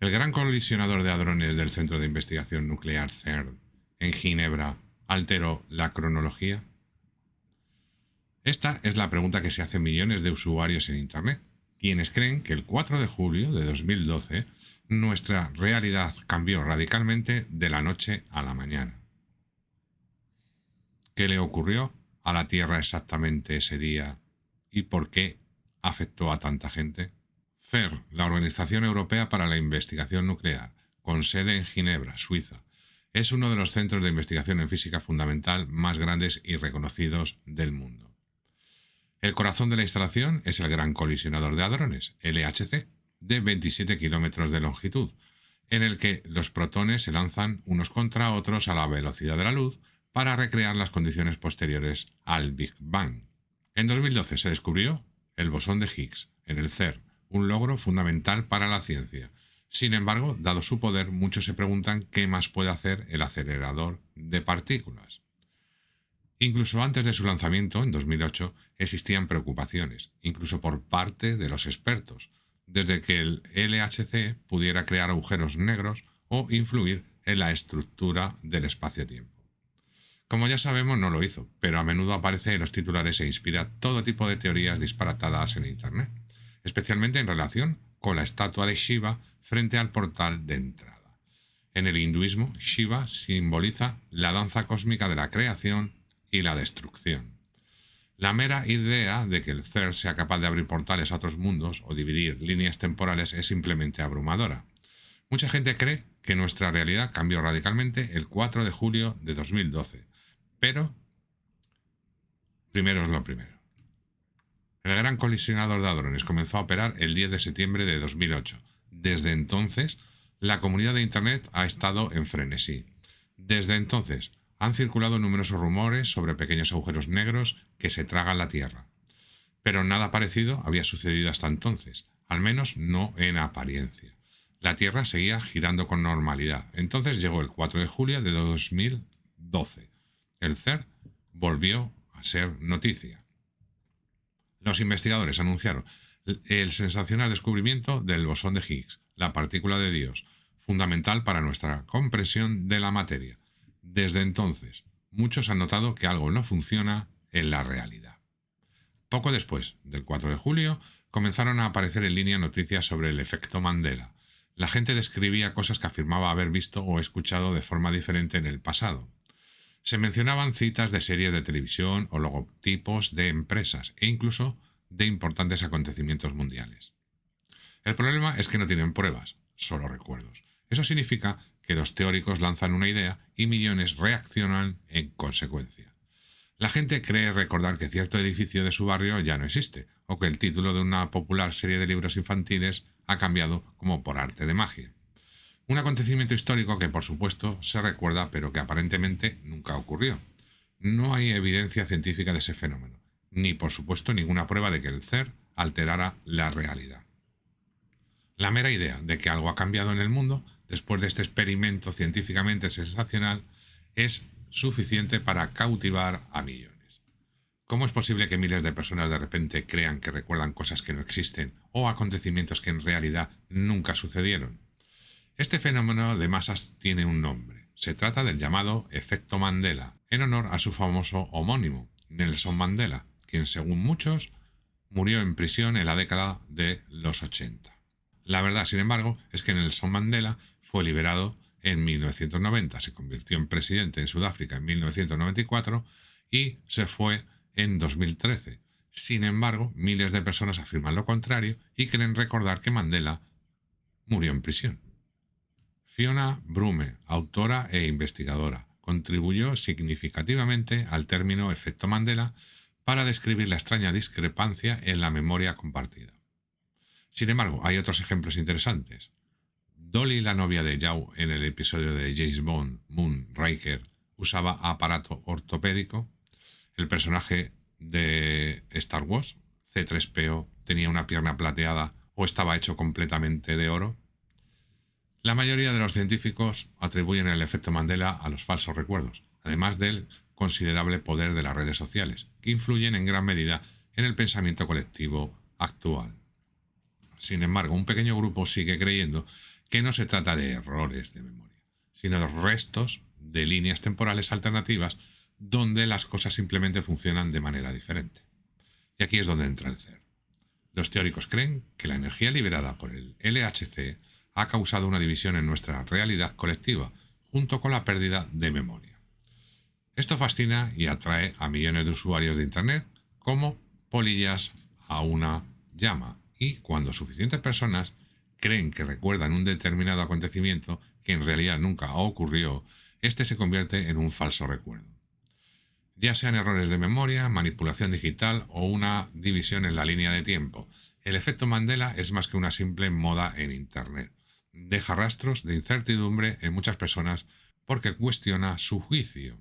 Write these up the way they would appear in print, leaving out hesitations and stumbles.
El gran colisionador de hadrones del Centro de Investigación Nuclear CERN en Ginebra alteró la cronología. Esta es la pregunta que se hacen millones de usuarios en Internet, quienes creen que el 4 de julio de 2012 nuestra realidad cambió radicalmente de la noche a la mañana. ¿Qué le ocurrió a la Tierra exactamente ese día y por qué afectó a tanta gente? CERN, la Organización Europea para la Investigación Nuclear, con sede en Ginebra, Suiza, es uno de los centros de investigación en física fundamental más grandes y reconocidos del mundo. El corazón de la instalación es el Gran Colisionador de Hadrones, LHC, de 27 kilómetros de longitud, en el que los protones se lanzan unos contra otros a la velocidad de la luz para recrear las condiciones posteriores al Big Bang. En 2012 se descubrió el bosón de Higgs en el CERN, un logro fundamental para la ciencia. Sin embargo, dado su poder, muchos se preguntan qué más puede hacer el acelerador de partículas. Incluso antes de su lanzamiento, en 2008, existían preocupaciones, incluso por parte de los expertos, desde que el LHC pudiera crear agujeros negros o influir en la estructura del espacio-tiempo. Como ya sabemos, no lo hizo, pero a menudo aparece en los titulares e inspira todo tipo de teorías disparatadas en Internet, especialmente en relación con la estatua de Shiva frente al portal de entrada. En el hinduismo, Shiva simboliza la danza cósmica de la creación y la destrucción. La mera idea de que el CERN sea capaz de abrir portales a otros mundos o dividir líneas temporales es simplemente abrumadora. Mucha gente cree que nuestra realidad cambió radicalmente el 4 de julio de 2012, pero primero es lo primero. El Gran Colisionador de Hadrones comenzó a operar el 10 de septiembre de 2008. Desde entonces, la comunidad de Internet ha estado en frenesí. Desde entonces, han circulado numerosos rumores sobre pequeños agujeros negros que se tragan la Tierra. Pero nada parecido había sucedido hasta entonces, al menos no en apariencia. La Tierra seguía girando con normalidad. Entonces llegó el 4 de julio de 2012. El CERN volvió a ser noticia. Los investigadores anunciaron el sensacional descubrimiento del bosón de Higgs, la partícula de Dios, fundamental para nuestra comprensión de la materia. Desde entonces, muchos han notado que algo no funciona en la realidad. Poco después del 4 de julio, comenzaron a aparecer en línea noticias sobre el efecto Mandela. La gente describía cosas que afirmaba haber visto o escuchado de forma diferente en el pasado. Se mencionaban citas de series de televisión o logotipos de empresas e incluso de importantes acontecimientos mundiales. El problema es que no tienen pruebas, solo recuerdos. Eso significa que los teóricos lanzan una idea y millones reaccionan en consecuencia. La gente cree recordar que cierto edificio de su barrio ya no existe, o que el título de una popular serie de libros infantiles ha cambiado como por arte de magia. Un acontecimiento histórico que por supuesto se recuerda pero que aparentemente nunca ocurrió. No hay evidencia científica de ese fenómeno, ni por supuesto ninguna prueba de que el CERN alterara la realidad. La mera idea de que algo ha cambiado en el mundo después de este experimento científicamente sensacional es suficiente para cautivar a millones. ¿Cómo es posible que miles de personas de repente crean que recuerdan cosas que no existen o acontecimientos que en realidad nunca sucedieron? Este fenómeno de masas tiene un nombre. Se trata del llamado efecto Mandela, en honor a su famoso homónimo, Nelson Mandela, quien según muchos murió en prisión en la década de los 80. La verdad, sin embargo, es que Nelson Mandela fue liberado en 1990, se convirtió en presidente en Sudáfrica en 1994 y se fue en 2013. Sin embargo, miles de personas afirman lo contrario y creen recordar que Mandela murió en prisión. Fiona Brume, autora e investigadora, contribuyó significativamente al término efecto Mandela para describir la extraña discrepancia en la memoria compartida. Sin embargo, hay otros ejemplos interesantes. Dolly, la novia de Joe en el episodio de James Bond, Moonraker, usaba aparato ortopédico. El personaje de Star Wars, C-3PO, tenía una pierna plateada o estaba hecho completamente de oro. La mayoría de los científicos atribuyen el efecto Mandela a los falsos recuerdos, además del considerable poder de las redes sociales, que influyen en gran medida en el pensamiento colectivo actual. Sin embargo, un pequeño grupo sigue creyendo que no se trata de errores de memoria, sino de restos de líneas temporales alternativas donde las cosas simplemente funcionan de manera diferente. Y aquí es donde entra el CERN. Los teóricos creen que la energía liberada por el LHC ha causado una división en nuestra realidad colectiva, junto con la pérdida de memoria. Esto fascina y atrae a millones de usuarios de Internet como polillas a una llama, y cuando suficientes personas creen que recuerdan un determinado acontecimiento que en realidad nunca ocurrió, este se convierte en un falso recuerdo. Ya sean errores de memoria, manipulación digital o una división en la línea de tiempo, el efecto Mandela es más que una simple moda en Internet. Deja rastros de incertidumbre en muchas personas porque cuestiona su juicio.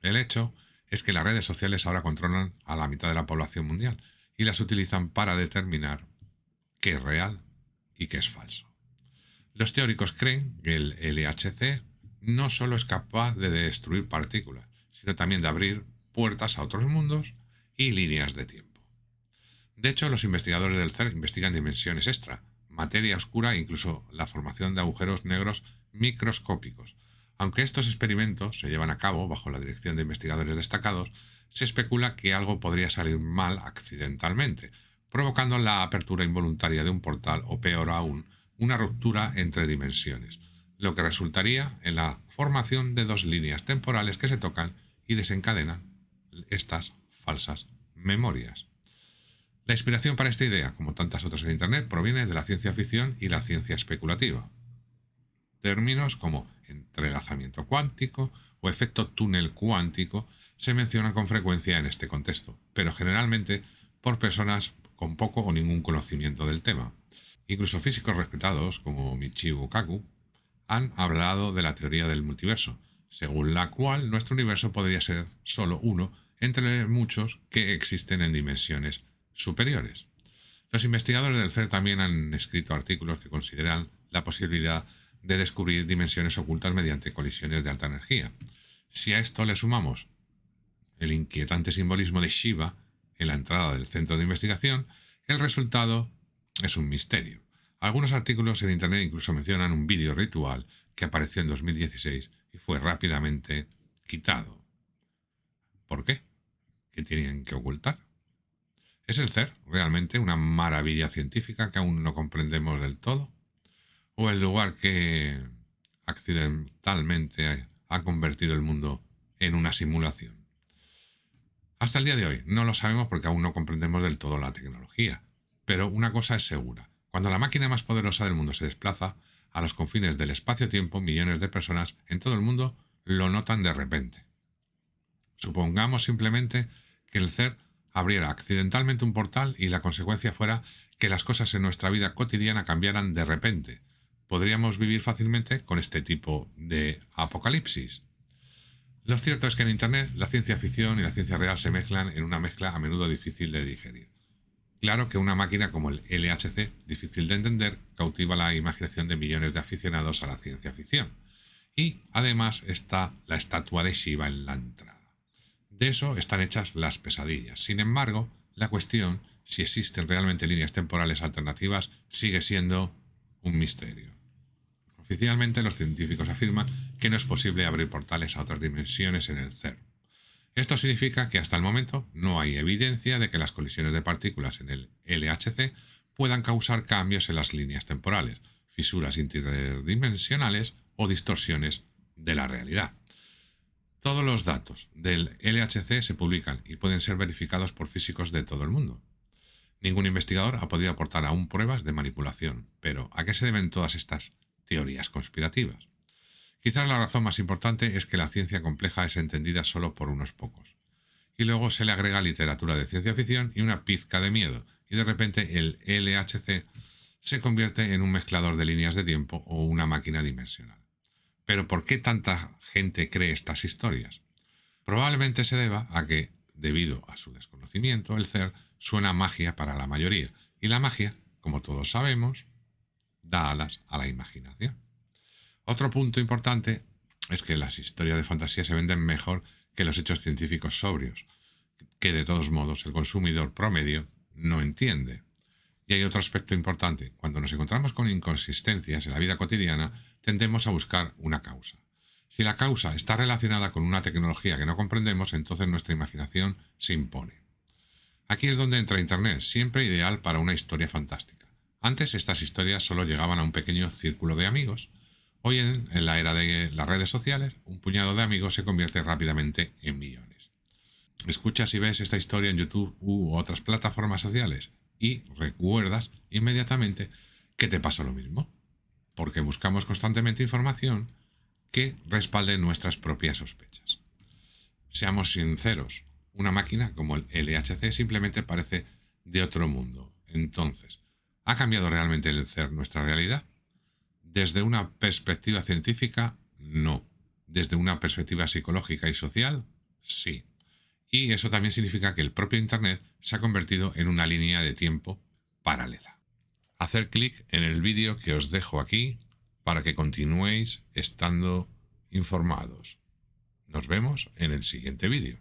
El hecho es que las redes sociales ahora controlan a la mitad de la población mundial y las utilizan para determinar qué es real y qué es falso. Los teóricos creen que el LHC no solo es capaz de destruir partículas, sino también de abrir puertas a otros mundos y líneas de tiempo. De hecho, los investigadores del CERN investigan dimensiones extra, materia oscura e incluso la formación de agujeros negros microscópicos. Aunque estos experimentos se llevan a cabo bajo la dirección de investigadores destacados, se especula que algo podría salir mal accidentalmente, provocando la apertura involuntaria de un portal o, peor aún, una ruptura entre dimensiones, lo que resultaría en la formación de dos líneas temporales que se tocan y desencadenan estas falsas memorias. La inspiración para esta idea, como tantas otras en Internet, proviene de la ciencia ficción y la ciencia especulativa. Términos como entrelazamiento cuántico o efecto túnel cuántico se mencionan con frecuencia en este contexto, pero generalmente por personas con poco o ningún conocimiento del tema. Incluso físicos respetados como Michio Kaku han hablado de la teoría del multiverso, según la cual nuestro universo podría ser solo uno entre muchos que existen en dimensiones superiores. Los investigadores del CERN también han escrito artículos que consideran la posibilidad de descubrir dimensiones ocultas mediante colisiones de alta energía. Si a esto le sumamos el inquietante simbolismo de Shiva en la entrada del centro de investigación, el resultado es un misterio. Algunos artículos en Internet incluso mencionan un vídeo ritual que apareció en 2016 y fue rápidamente quitado. ¿Por qué? ¿Qué tienen que ocultar? ¿Es el CERN realmente una maravilla científica que aún no comprendemos del todo? ¿O el lugar que accidentalmente ha convertido el mundo en una simulación? Hasta el día de hoy no lo sabemos porque aún no comprendemos del todo la tecnología. Pero una cosa es segura: cuando la máquina más poderosa del mundo se desplaza a los confines del espacio-tiempo, millones de personas en todo el mundo lo notan de repente. Supongamos simplemente que el CERN abriera accidentalmente un portal y la consecuencia fuera que las cosas en nuestra vida cotidiana cambiaran de repente. ¿Podríamos vivir fácilmente con este tipo de apocalipsis? Lo cierto es que en Internet la ciencia ficción y la ciencia real se mezclan en una mezcla a menudo difícil de digerir. Claro que una máquina como el LHC, difícil de entender, cautiva la imaginación de millones de aficionados a la ciencia ficción. Y además está la estatua de Shiva en la entrada. De eso están hechas las pesadillas. Sin embargo, la cuestión, si existen realmente líneas temporales alternativas, sigue siendo un misterio. Oficialmente, los científicos afirman que no es posible abrir portales a otras dimensiones en el CERN. Esto significa que hasta el momento no hay evidencia de que las colisiones de partículas en el LHC puedan causar cambios en las líneas temporales, fisuras interdimensionales o distorsiones de la realidad. Todos los datos del LHC se publican y pueden ser verificados por físicos de todo el mundo. Ningún investigador ha podido aportar aún pruebas de manipulación, pero ¿a qué se deben todas estas teorías conspirativas? Quizás la razón más importante es que la ciencia compleja es entendida solo por unos pocos. Y luego se le agrega literatura de ciencia ficción y una pizca de miedo, y de repente el LHC se convierte en un mezclador de líneas de tiempo o una máquina dimensional. Pero ¿por qué tanta gente cree estas historias? Probablemente se deba a que, debido a su desconocimiento, el CERN suena a magia para la mayoría, y la magia, como todos sabemos, da alas a la imaginación. Otro punto importante es que las historias de fantasía se venden mejor que los hechos científicos sobrios, que de todos modos el consumidor promedio no entiende. Y hay otro aspecto importante. Cuando nos encontramos con inconsistencias en la vida cotidiana, tendemos a buscar una causa. Si la causa está relacionada con una tecnología que no comprendemos, entonces nuestra imaginación se impone. Aquí es donde entra Internet, siempre ideal para una historia fantástica. Antes estas historias solo llegaban a un pequeño círculo de amigos. Hoy en la era de las redes sociales, un puñado de amigos se convierte rápidamente en millones. Escuchas y ves esta historia en YouTube u otras plataformas sociales y recuerdas inmediatamente que te pasó lo mismo, porque buscamos constantemente información que respalde nuestras propias sospechas. Seamos sinceros, una máquina como el LHC simplemente parece de otro mundo. Entonces, ¿ha cambiado realmente el ser nuestra realidad? Desde una perspectiva científica, no. Desde una perspectiva psicológica y social, sí. Y eso también significa que el propio Internet se ha convertido en una línea de tiempo paralela. Hacer clic en el vídeo que os dejo aquí para que continuéis estando informados. Nos vemos en el siguiente vídeo.